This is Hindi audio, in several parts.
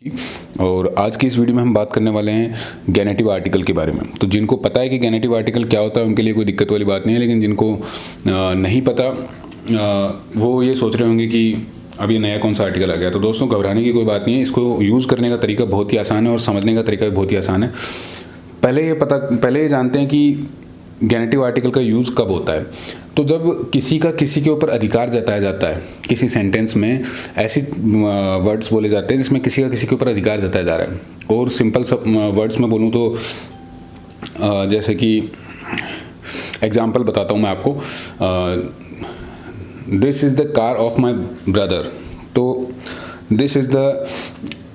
और आज की इस वीडियो में हम बात करने वाले हैं गेनेटिव आर्टिकल के बारे में। तो जिनको पता है कि गेनेटिव आर्टिकल क्या होता है उनके लिए कोई दिक्कत वाली बात नहीं है, लेकिन जिनको नहीं पता वो ये सोच रहे होंगे कि अब ये नया कौन सा आर्टिकल आ गया। तो दोस्तों घबराने की कोई बात नहीं है, इसको यूज़ करने का तरीका बहुत ही आसान है और समझने का तरीका भी बहुत ही आसान है। पहले ये जानते हैं कि गेनेटिव आर्टिकल का यूज़ कब होता है। तो जब किसी के ऊपर अधिकार जताया जाता है, किसी सेंटेंस में ऐसी वर्ड्स बोले जाते हैं जिसमें किसी के ऊपर अधिकार जताया जा रहा है। और सिंपल सब वर्ड्स में बोलूँ तो जैसे कि एग्जांपल बताता हूँ मैं आपको, this is the car of my brother, तो this is the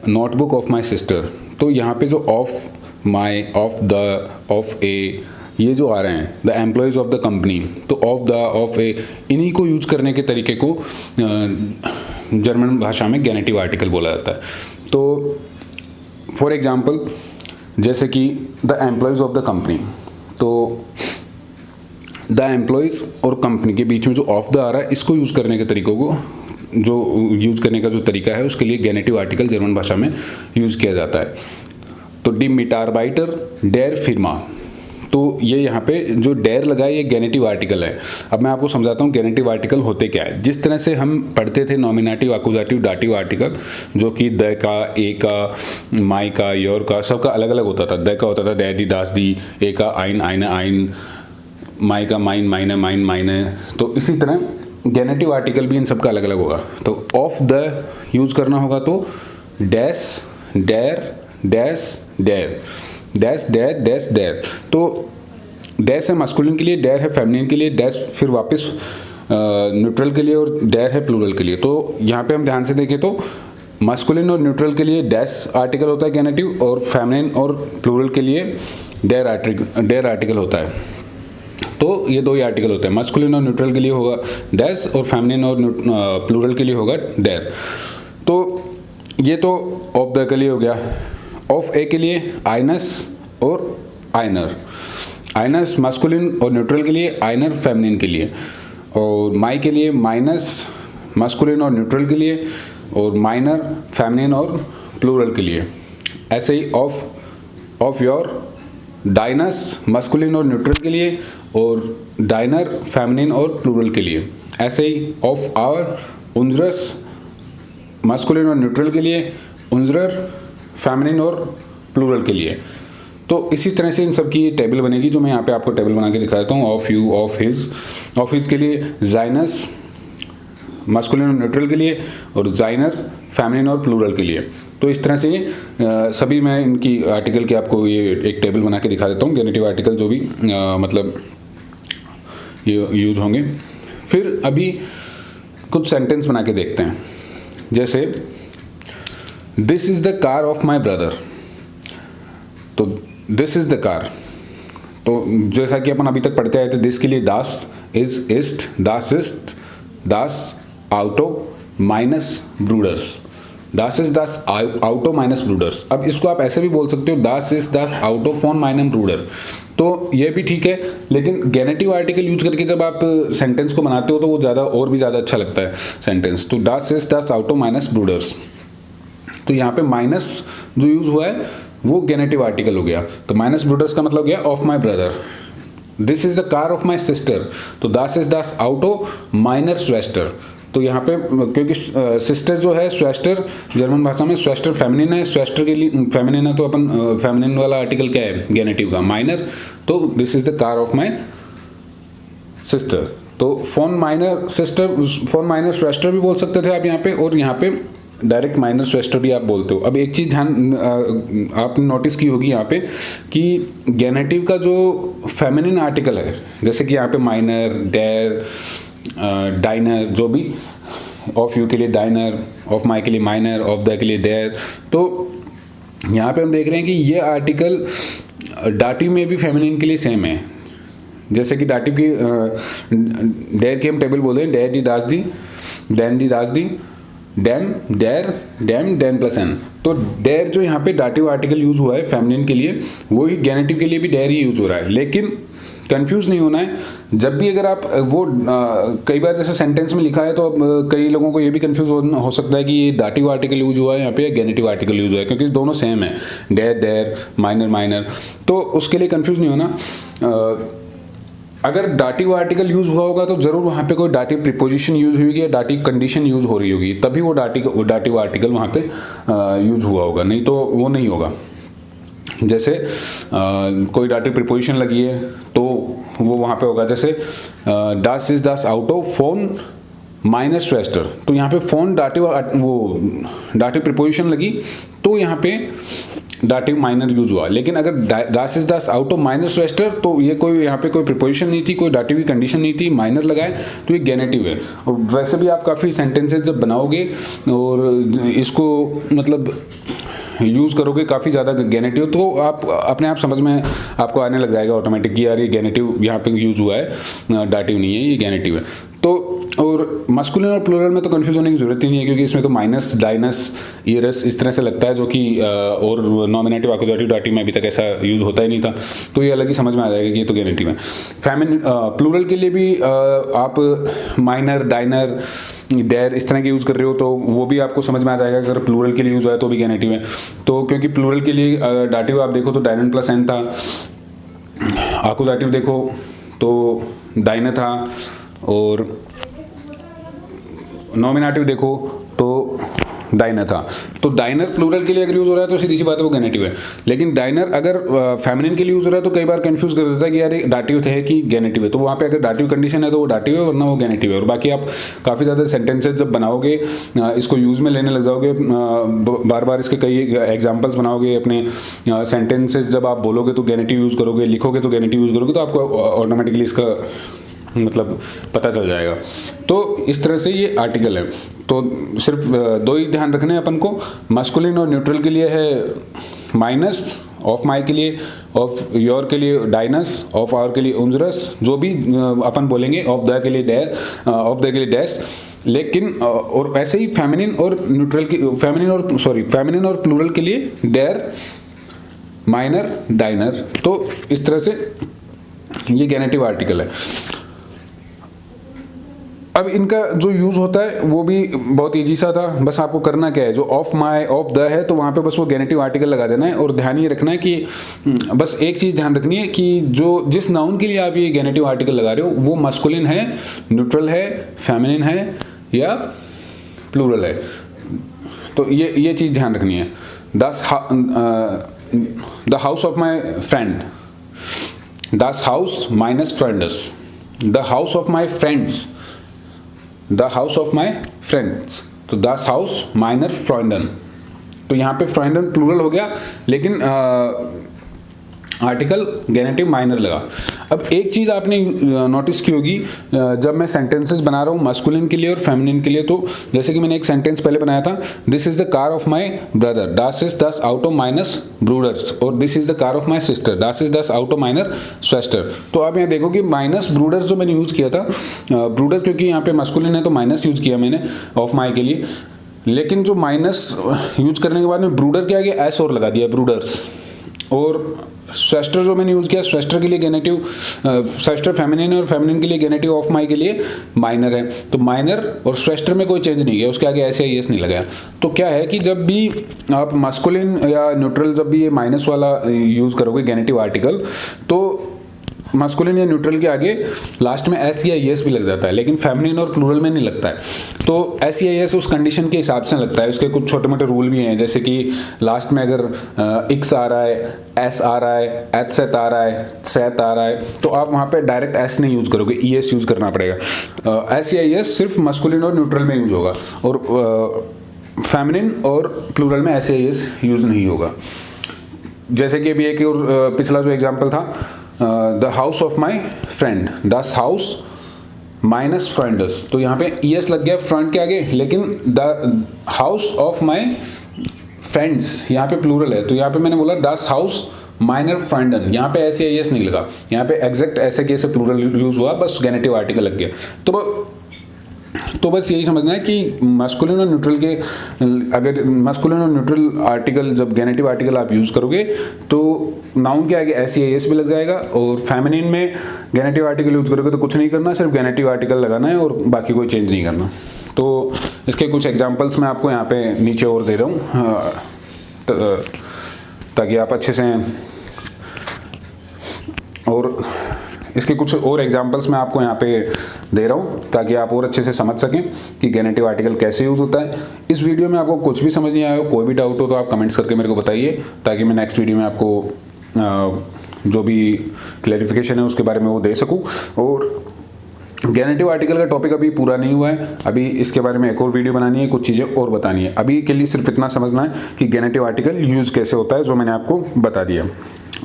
notebook of my sister. तो यहाँ पे जो of my, of the, of a, ये जो आ रहे हैं the employees of the company, तो ऑफ द, ऑफ ए, इन्हीं को यूज करने के तरीके को जर्मन भाषा में गेनेटिव आर्टिकल बोला जाता है। तो फॉर एग्जांपल जैसे कि the employees of the company, तो द एम्प्लॉयज़ और कंपनी के बीच में जो ऑफ द आ रहा है, इसको यूज़ करने के तरीकों को, जो यूज़ करने का जो तरीका है उसके लिए गेनेटिव आर्टिकल जर्मन भाषा में यूज़ किया जाता है। तो डी मिटारबाइटर डेर फिर्मा, तो ये यहाँ पे जो डेर लगा है ये गेनेटिव आर्टिकल है। अब मैं आपको समझाता हूँ गेनेटिव आर्टिकल होते क्या है। जिस तरह से हम पढ़ते थे नॉमिनेटिव, अकुजाटिव, दाटिव आर्टिकल, जो कि द का, ए का, माई का, योर का, सबका अलग अलग होता था। द का होता था डैडी, दास, दी, ए का आइन, आइने, आइन, माई का माइन, माइने, माइन, माइने। तो इसी तरह गेनेटिव आर्टिकल भी इन सबका अलग अलग होगा। तो ऑफ द यूज़ करना होगा तो dash, der, dash, der, dash, der, dash, der. तो डैश है मास्कुलिन के लिए, डेर है फेमिनिन के लिए, डैश फिर वापस न्यूट्रल के लिए और डेर है प्लूरल के लिए। तो यहाँ पे हम ध्यान से देखें तो मास्कुलिन और न्यूट्रल के लिए डैश आर्टिकल होता है गेनेटिव, और फेमिनिन और प्लूरल के लिए डेर आर्टिकल होता है। तो ये दो ही आर्टिकल होते हैं, मास्कुलिन और न्यूट्रल के लिए होगा डैश और फेमिनिन और प्लूरल के लिए होगा डेर। तो ये तो ऑफ द के लिए हो गया। ऑफ ए के लिए आइनस और आइनर, आइनस मास्कुलिन और न्यूट्रल के लिए, आइनर फेमिनिन के लिए, और माई के लिए माइनस मास्कुलिन और न्यूट्रल के लिए, और माइनर फेमिनिन और प्लूरल के लिए। ऐसे ही ऑफ योर डाइनस मास्कुलिन और न्यूट्रल के लिए, और डाइनर फेमिनिन और प्लूरल के लिए। ऐसे ही ऑफ आवर उन्जरस मास्कुलिन और न्यूट्रल के लिए, उन्जरर फेमिनिन और प्लूरल के लिए। तो इसी तरह से इन सब की टेबल बनेगी, जो मैं यहाँ पे आपको टेबल बना के दिखा देता हूँ। ऑफ यू, ऑफ हिज के लिए जाइनस मास्कुलिन और न्यूट्रल के लिए, और जाइनर फेमिनिन और प्लूरल के लिए। तो इस तरह से सभी मैं इनकी आर्टिकल के आपको ये एक टेबल बना के दिखा देता हूँ, गेनेटिव आर्टिकल जो भी मतलब ये यूज होंगे। फिर अभी कुछ सेंटेंस बना के देखते हैं। जैसे this is the car of my brother, तो दिस इज़ द कार, तो जैसा कि अपन अभी तक पढ़ते आए थे, दिस के लिए दास, इज, इस्ट, दास, आउटो माइनस ब्रूडर्स, दास इज दास आउटो माइनस ब्रूडर्स। अब इसको आप ऐसे भी बोल सकते हो, दास इज दास आउटो फोन माइनस ब्रूडर, तो ये भी ठीक है। लेकिन गेनेटिव आर्टिकल यूज करके जब आप सेंटेंस को बनाते हो तो वो ज़्यादा और भी ज़्यादा अच्छा लगता है सेंटेंस। तो दास इज दास आउटो माइनस ब्रूडर्स, तो यहाँ पे माइनस जो यूज हुआ है वो गेनेटिव आर्टिकल हो गया। तो माइनस ब्रूडर्स का मतलब गया of my brother. This is the car of my sister, तो दास इज दास आउटो माइनर स्वेस्टर। तो यहाँ पे क्योंकि सिस्टर जो है स्वेस्टर, जर्मन भाषा में स्वेस्टर फेमिनिन है, स्वेस्टर के लिए फेमिनिन है, तो अपन फेमिनिन वाला आर्टिकल क्या है गेनेटिव का, माइनर। तो this is the car of my sister. तो फोन माइनर सिस्टर, फोन माइनर स्वेस्टर भी बोल सकते थे आप यहाँ पे, और यहाँ पे डायरेक्ट माइनर स्वेस्टर भी आप बोलते हो। अब एक चीज़ ध्यान आपने नोटिस की होगी यहाँ पे कि गेनेटिव का जो फेमिनिन आर्टिकल है, जैसे कि यहाँ पे माइनर, डेर, डाइनर, जो भी ऑफ यू के लिए डाइनर, ऑफ माई के लिए माइनर, ऑफ द के लिए देर। तो यहाँ पे हम देख रहे हैं कि ये आर्टिकल डाटिव में भी फेमिनिन के लिए सेम है। जैसे कि डाटिव की डेर की हम टेबल बोलते हैं, डेर दी, दास दी, डैन दी, दास दी, डैम, डेर, डैम, डैन प्लस एन। तो डेर जो यहाँ पे डाटिव आर्टिकल यूज हुआ है फेमिनिन के लिए, वही गेनेटिव के लिए भी डेर ही यूज हो रहा है। लेकिन कंफ्यूज नहीं होना है। जब भी अगर आप वो कई बार जैसे सेंटेंस में लिखा है तो अब कई लोगों को ये भी कंफ्यूज हो सकता है कि ये दाटिव आर्टिकल यूज हुआ है यहाँ पे या गेनेटिव आर्टिकल यूज हुआ है, क्योंकि दोनों सेम है, डेयर डेयर, माइनर माइनर, तो उसके लिए कंफ्यूज नहीं होना। अगर डाटिव आर्टिकल यूज हुआ होगा तो जरूर वहाँ पे कोई डाटिव प्रीपोजिशन यूज हुई होगी या डाटिव कंडीशन यूज हो रही होगी, तभी वो डाटिव आर्टिकल वहाँ पे यूज हुआ होगा, नहीं तो वो नहीं होगा। जैसे कोई डाटिव प्रीपोजिशन लगी है तो वो वहाँ पे होगा, जैसे das ist das Auto फोन माइनस स्वेस्टर, तो यहाँ पे फोन डाटिव प्रीपोजिशन लगी तो यहाँ पे डाटिव माइनर यूज हुआ। लेकिन अगर das ist das Auto माइनस स्वेस्टर तो ये कोई यहाँ पे कोई प्रीपोजिशन नहीं थी, कोई डाटिव की कंडीशन नहीं थी, माइनर लगाए तो ये गेनेटिव है। और वैसे भी आप काफ़ी सेंटेंसेस जब बनाओगे और इसको मतलब यूज़ करोगे काफ़ी ज़्यादा गेनेटिव, तो आप अपने आप समझ में आपको आने लग जाएगा ऑटोमेटिक कि यार ये गेनेटिव यहाँ पे यूज़ हुआ है, डाटिव नहीं है, ये गेनेटिव है। तो और मस्कुलिन और प्लूरल में तो कंफ्यूज होने की ज़रूरत ही नहीं है, क्योंकि इसमें तो माइनस, डाइनस, ईरस इस तरह से लगता है, जो कि और नॉमिनेटिव, एक्यूजेटिव, डाटिव में अभी तक ऐसा यूज़ होता ही नहीं था, तो ये अलग ही समझ में आ जाएगा कि ये तो गेनेटिव है। प्लूरल के लिए भी आप माइनर, डाइनर, डेयर इस तरह के यूज़ कर रहे हो तो वो भी आपको समझ में आ जाएगा। अगर प्लूरल के लिए यूज़ हुआ है तो भी गेनेटिव है। तो क्योंकि प्लूरल के लिए डाटिव आप देखो तो डाइनन प्लस एन था, एक्यूजेटिव देखो तो डाइनर था, और नॉमिनेटिव देखो तो डाइनर था। तो डाइनर प्लूरल के लिए अगर यूज़ हो रहा है तो सीधी सी बात है वो गेनेटिव है। लेकिन डाइनर अगर फेमिनिन के लिए यूज़ हो रहा है तो कई बार कंफ्यूज कर देता है कि यार ये डाटिव है कि गेनेटिव है, तो वहाँ पे अगर डाटिव कंडीशन है तो वो डाटिव है, वरना वो गेनेटिव है। और बाकी आप काफ़ी ज़्यादा सेंटेंसेज जब बनाओगे, इसको यूज़ में लेने लग जाओगे, बार बार इसके कई एग्जाम्पल्स बनाओगे, अपने सेंटेंसेज जब आप बोलोगे तो गेनेटिव यूज़ करोगे, लिखोगे तो गेनेटिव यूज़ करोगे, तो आपको ऑटोमेटिकली इसका मतलब पता चल जाएगा। तो इस तरह से ये आर्टिकल है। तो सिर्फ दो ही ध्यान रखने हैं अपन को, मस्कुलिन और न्यूट्रल के लिए है माइनस, ऑफ माई के लिए, ऑफ योर के लिए डाइनस, ऑफ आवर के लिए उंजरस, जो भी अपन बोलेंगे, ऑफ द के लिए डैश, ऑफ द के लिए डैश। लेकिन और ऐसे ही फेमिनिन और न्यूट्रल की फेमिनिन और प्लूरल के लिए डेयर, माइनर, डाइनर। तो इस तरह से ये गेनेटिव आर्टिकल है। अब इनका जो यूज़ होता है वो भी बहुत ईजी सा था, बस आपको करना क्या है, जो ऑफ माई, ऑफ द है तो वहाँ पे बस वो गेनेटिव आर्टिकल लगा देना है। और ध्यान ये रखना है कि बस एक चीज़ ध्यान रखनी है कि जो जिस नाउन के लिए आप ये गेनेटिव आर्टिकल लगा रहे हो वो मस्कुलिन है, न्यूट्रल है, फेमिनिन है या प्लूरल है। तो ये चीज़ ध्यान रखनी है। The house of my friend, das Haus meines Freundes, the house of my friends, the house of my friends, तो das Haus meiner Freunden। तो यहाँ पे Freunden प्लूरल हो गया, लेकिन आर्टिकल गेनेटिव माइनर लगा। अब एक चीज़ आपने नोटिस की होगी, जब मैं सेंटेंसेस बना रहा हूँ मस्कुलिन के लिए और फेमिनिन के लिए, तो जैसे कि मैंने एक सेंटेंस पहले बनाया था, this is the car of my brother, das ist das Auto meines ब्रूडर्स, और this is the car of my sister, das ist das Auto meiner Schwester। तो आप यहाँ देखो कि माइनस ब्रूडर्स जो मैंने यूज़ किया था, ब्रूडर क्योंकि यहाँ पे मस्कुलिन है तो माइनस यूज़ किया मैंने ऑफ माई के लिए, लेकिन जो माइनस यूज करने के बाद में ब्रूडर के आगे एस और लगा दिया, ब्रूडर्स। और स्वेस्टर जो मैंने यूज़ किया, स्वेस्टर के लिए गेनेटिव, स्वेस्टर फेमिनिन और फेमिनिन के लिए गेनेटिव ऑफ माई के लिए माइनर है। तो माइनर और स्वेस्टर में कोई चेंज नहीं किया, उसके आगे ऐसे एस नहीं लगाया। तो क्या है कि जब भी आप मस्कुलिन या न्यूट्रल, जब भी ये माइनस वाला यूज़ करोगे गेनेटिव आर्टिकल, तो मस्कुलिन या न्यूट्रल के आगे लास्ट में एस या एस भी लग जाता है, लेकिन फेमिनिन और प्लूरल में नहीं लगता है। तो एस या एस उस कंडीशन के हिसाब से लगता है, उसके कुछ छोटे मोटे रूल भी हैं, जैसे कि लास्ट में अगर एक्स आ रहा है, एस आ रहा है, एच सेट आ रहा है, सेट आ रहा है, तो आप वहाँ पे डायरेक्ट एस नहीं यूज़ करोगे, ई एस यूज़ करना पड़ेगा। एस या एस सिर्फ मस्कुलिन और न्यूट्रल में यूज़ होगा, और फेमिनिन और प्लूरल में एस या एस यूज़ नहीं होगा। जैसे कि अभी एक और पिछला जो एग्जाम्पल था, the house of my friend, das house minus friends, तो यहाँ पे ई एस लग गया फ्रंट के आगे, लेकिन the house of my friends यहाँ पे प्लूरल है, तो यहाँ पे मैंने बोला das हाउस माइनर फ्रेंडन, यहाँ पे ऐसे एस नहीं लगा, यहाँ पे एग्जैक्ट ऐसे कैसे प्लूरल यूज हुआ, बस गेनेटिव आर्टिकल लग गया। तो तो बस यही समझना है कि मस्कुलिन और न्यूट्रल के, अगर मस्कुलिन और न्यूट्रल आर्टिकल जब गेनेटिव आर्टिकल आप यूज़ करोगे तो नाउन के आगे SEAS भी लग जाएगा, और फेमिनिन में गेनेटिव आर्टिकल यूज़ करोगे तो कुछ नहीं करना, सिर्फ गेनेटिव आर्टिकल लगाना है और बाकी कोई चेंज नहीं करना। तो इसके कुछ एग्जांपल्स मैं आपको यहाँ पे नीचे और दे रहा हूँ ताकि आप अच्छे से, और इसके कुछ और एग्जांपल्स मैं आपको यहाँ पे दे रहा हूँ ताकि आप और अच्छे से समझ सकें कि गेनेटिव आर्टिकल कैसे यूज़ होता है। इस वीडियो में आपको कुछ भी समझ नहीं आया हो, कोई भी डाउट हो तो आप कमेंट्स करके मेरे को बताइए, ताकि मैं नेक्स्ट वीडियो में आपको जो भी क्लैरिफिकेशन है उसके बारे में वो दे सकूँ। और गेनेटिव आर्टिकल का टॉपिक अभी पूरा नहीं हुआ है, अभी इसके बारे में एक और वीडियो बनानी है, कुछ चीज़ें और बतानी है। अभी के लिए सिर्फ इतना समझना है कि गेनेटिव आर्टिकल यूज़ कैसे होता है, जो मैंने आपको बता दिया।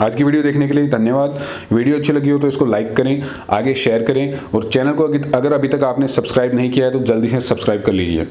आज की वीडियो देखने के लिए धन्यवाद। वीडियो अच्छी लगी हो तो इसको लाइक करें, आगे शेयर करें, और चैनल को अगर अभी तक आपने सब्सक्राइब नहीं किया है तो जल्दी से सब्सक्राइब कर लीजिए।